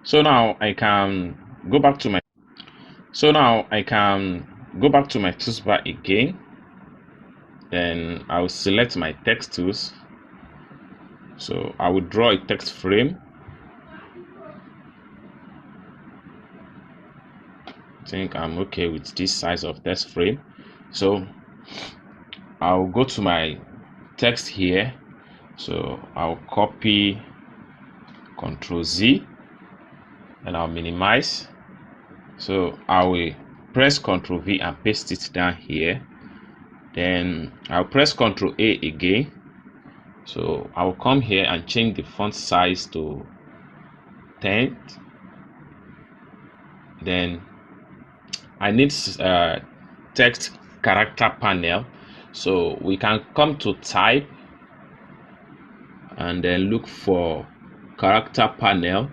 So now I can go back to my toolbar again. Then I will select my text tools. So I will draw a text frame. I think I'm okay with this size of text frame. So I'll go to my text here. So I'll copy, Ctrl Z, and I'll minimize. So I will press Ctrl V and paste it down here. Then I'll press Ctrl A again. So I'll come here and change the font size to 10. Then I need text character panel. So we can come to type and then look for character panel.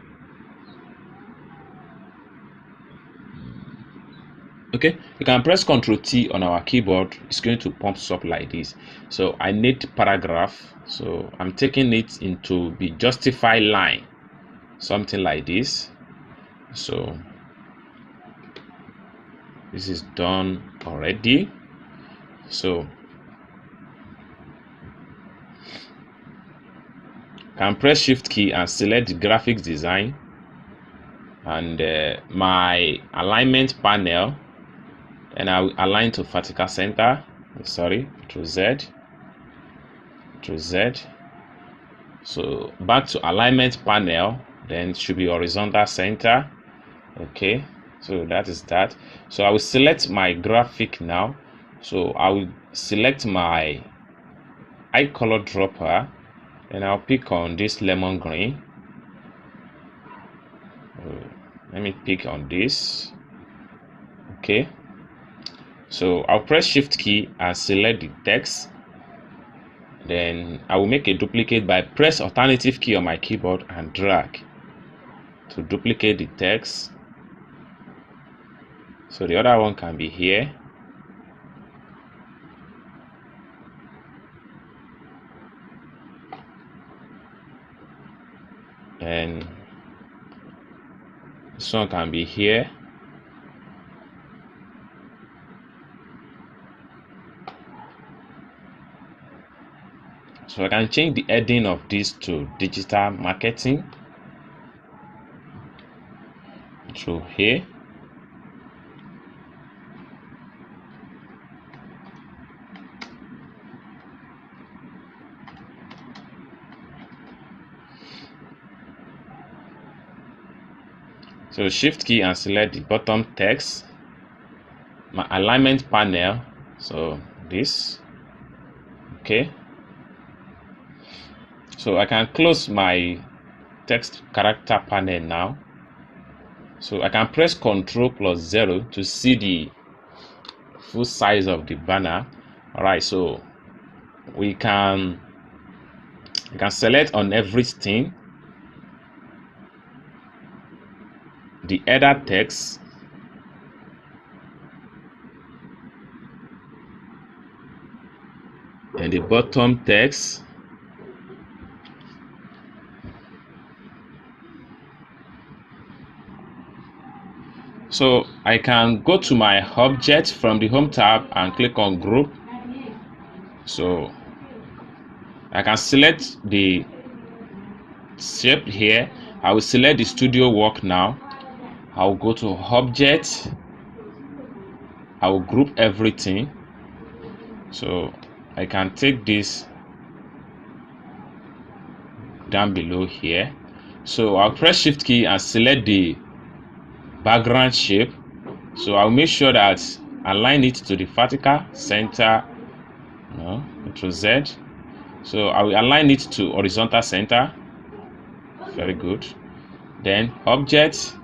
Okay, you can press Ctrl T on our keyboard. It's going to pump up like this. So I need paragraph. So I'm taking it into the justify line, something like this. So this is done already. So can press Shift key and select the graphics design and my alignment panel, and I will align to vertical center. Sorry, to Z. So back to alignment panel, then it should be horizontal center. Okay, so that is that. So I will select my graphic now. So I will select my eye color dropper, and I'll pick on this lemon green. Let me pick on this. Okay, so I'll press Shift key and select the text. Then I will make a duplicate by press alternative key on my keyboard and drag to duplicate the text. So the other one can be here. And this one can be here. So I can change the heading of this to digital marketing through here. So Shift key and select the bottom text. My alignment panel, so this. Okay, so I can close my text character panel now. So I can press Ctrl+0 to see the full size of the banner. Alright, so we can select on everything, the header text, and the bottom text. So I can go to my object from the home tab and click on group. So I can select the shape here. I will select the studio work now. I will go to object. I will group everything. So I can take this down below here. So I'll press Shift key and select the background shape. So I'll make sure that align it to the vertical center. No, Ctrl Z. So I will align it to horizontal center. Very good. Then object,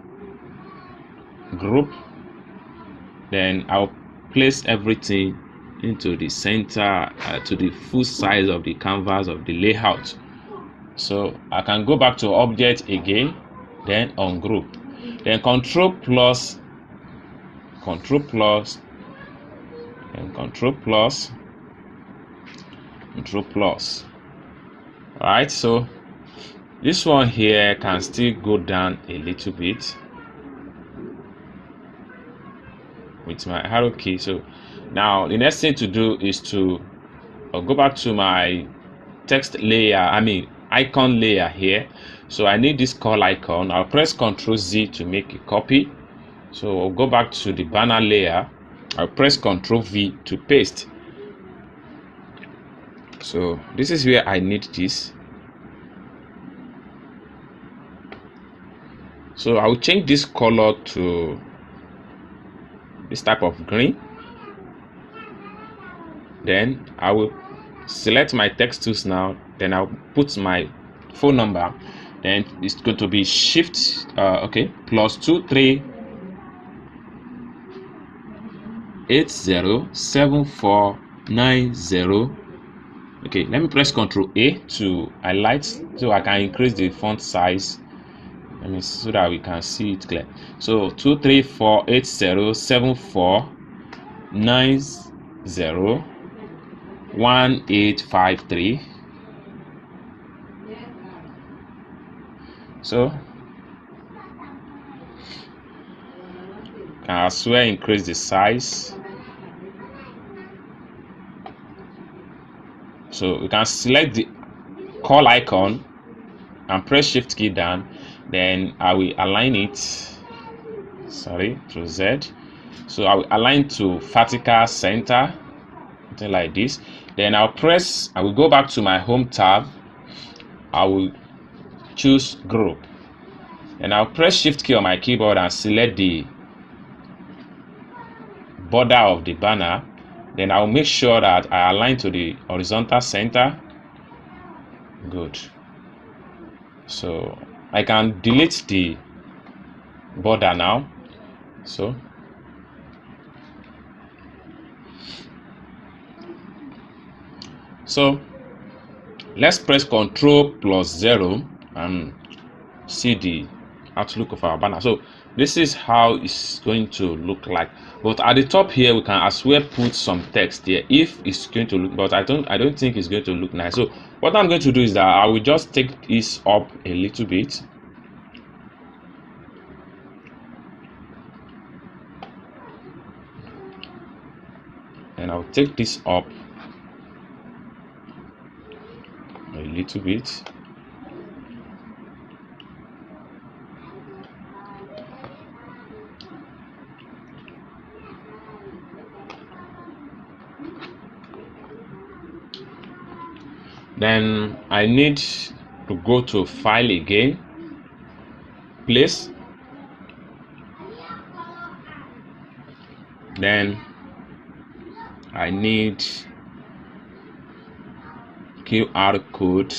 group. Then I'll place everything into the center to the full size of the canvas of the layout. So I can go back to object again, then on group, then Control plus, and Control plus. All right, so This one here can still go down a little bit with my arrow key. So now the next thing to do is to go back to my text layer, icon layer here. So I need this call icon. I'll press Ctrl Z to make a copy. So I'll go back to the banner layer. I'll press Ctrl V to paste. So this is where I need this. So I'll change this color to this type of green. Then I will select my text tools now. Then I'll put my phone number. Then it's going to be shift +23 807490. Okay, let me press Ctrl A to highlight so I can increase the font size. Let me so that we can see it clear. So 2348074901853. So can as well increase the size. So we can select the call icon and press shift key down. Then I will align it to Z. So I will align to vertical center, something like this. Then I will go back to my home tab. I will choose group, and I'll press shift key on my keyboard and select the border of the banner. Then I'll make sure that I align to the horizontal center. Good. So I can delete the border now. So let's press Ctrl+0 and see the outlook of our banner. So this is how it's going to look like. But at the top here, we can as well put some text here if it's going to look. But I don't think it's going to look nice. So what I'm going to do is that I will just take this up a little bit. And I'll take this up a little bit. Then I need to go to file again, place. Then I need QR code.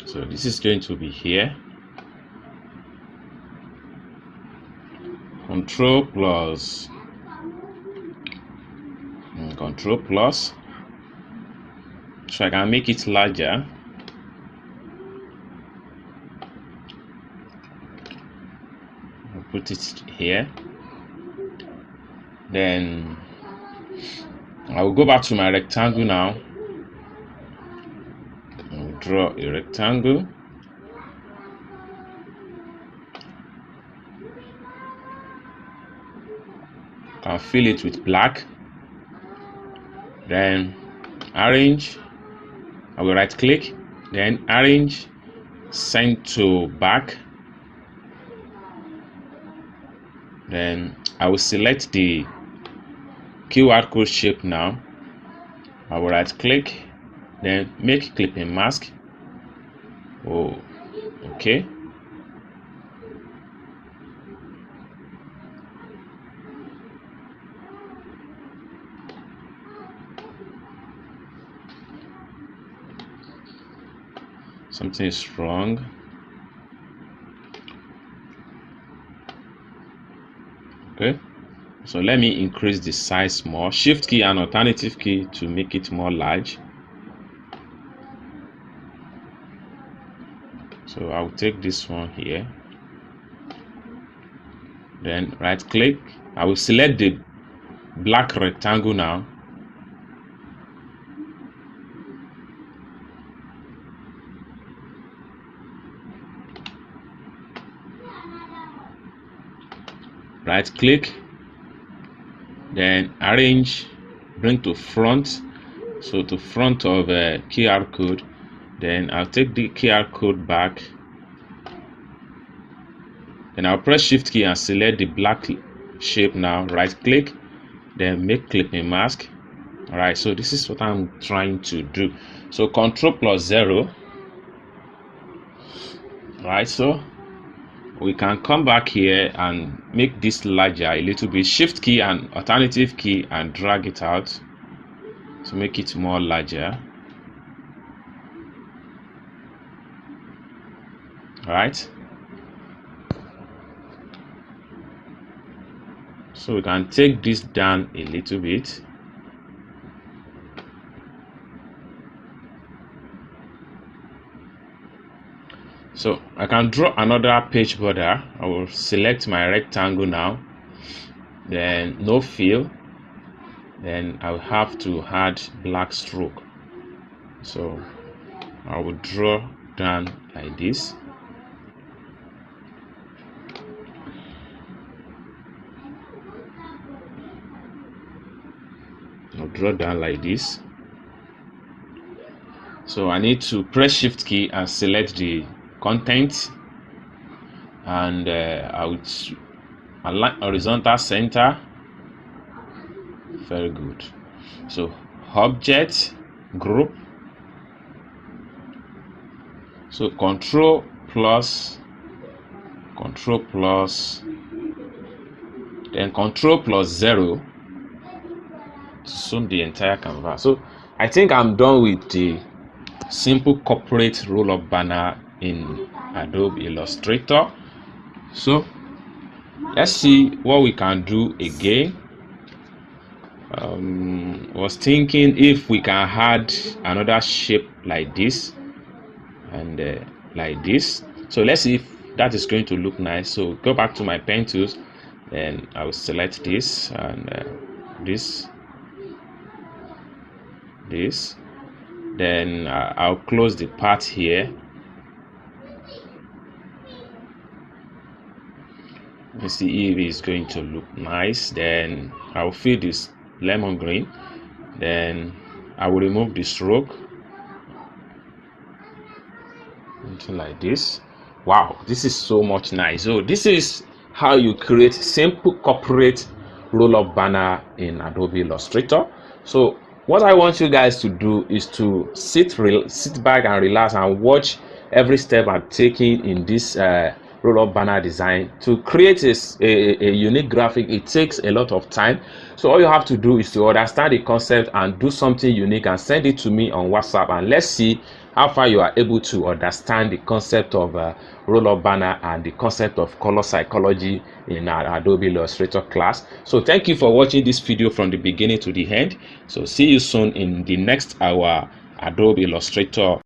So this is going to be here. Control plus, so I can make it larger. I'll put it here. Then I will go back to my rectangle now. I'll draw a rectangle. I'll fill it with black. Then arrange. I will right click, then arrange, send to back. Then I will select the QR code shape now. I will right click, then make clipping mask. Oh, okay. Something is wrong. Okay. So let me increase the size more. Shift key and alternative key to make it more large. So I'll take this one here. Then right click. I will select the black rectangle now. Right click. Then arrange, bring to front. So to front of a QR code. Then I'll take the QR code back. Then I'll press Shift key and select the black shape now. Right click. Then make clipping mask. All right, so this is what I'm trying to do. So Ctrl+0. All right, so we can come back here and make this larger a little bit. Shift key and alternative key and drag it out to make it more larger. All right, so we can take this down a little bit. So I can draw another page border. I will select my rectangle now, then no fill, then I will have to add black stroke. So I will draw down like this. I'll draw down like this. So I need to press Shift key and select the content, and I would align horizontal center. Very good. So object group. So Control plus, then Control+0 to zoom the entire canvas. So I think I'm done with the simple corporate roll-up banner in Adobe Illustrator. So let's see what we can do again. Was thinking if we can add another shape like this and like this. So let's see if that is going to look nice. So go back to my pen tools, then I will select this and this, then I'll close the part here. Let's see if it's going to look nice. Then I'll fill this lemon green, then I will remove the stroke, something like this. Wow, this is so much nice. So this is how you create simple corporate roll-up banner in Adobe Illustrator. So what I want you guys to do is to sit back and relax and watch every step I'm taking in this roll-up banner design. To create a unique graphic, it takes a lot of time. So all you have to do is to understand the concept and do something unique and send it to me on WhatsApp, and let's see how far you are able to understand the concept of roll-up banner and the concept of color psychology in our Adobe Illustrator class. So thank you for watching this video from the beginning to the end. So see you soon in the next hour Adobe Illustrator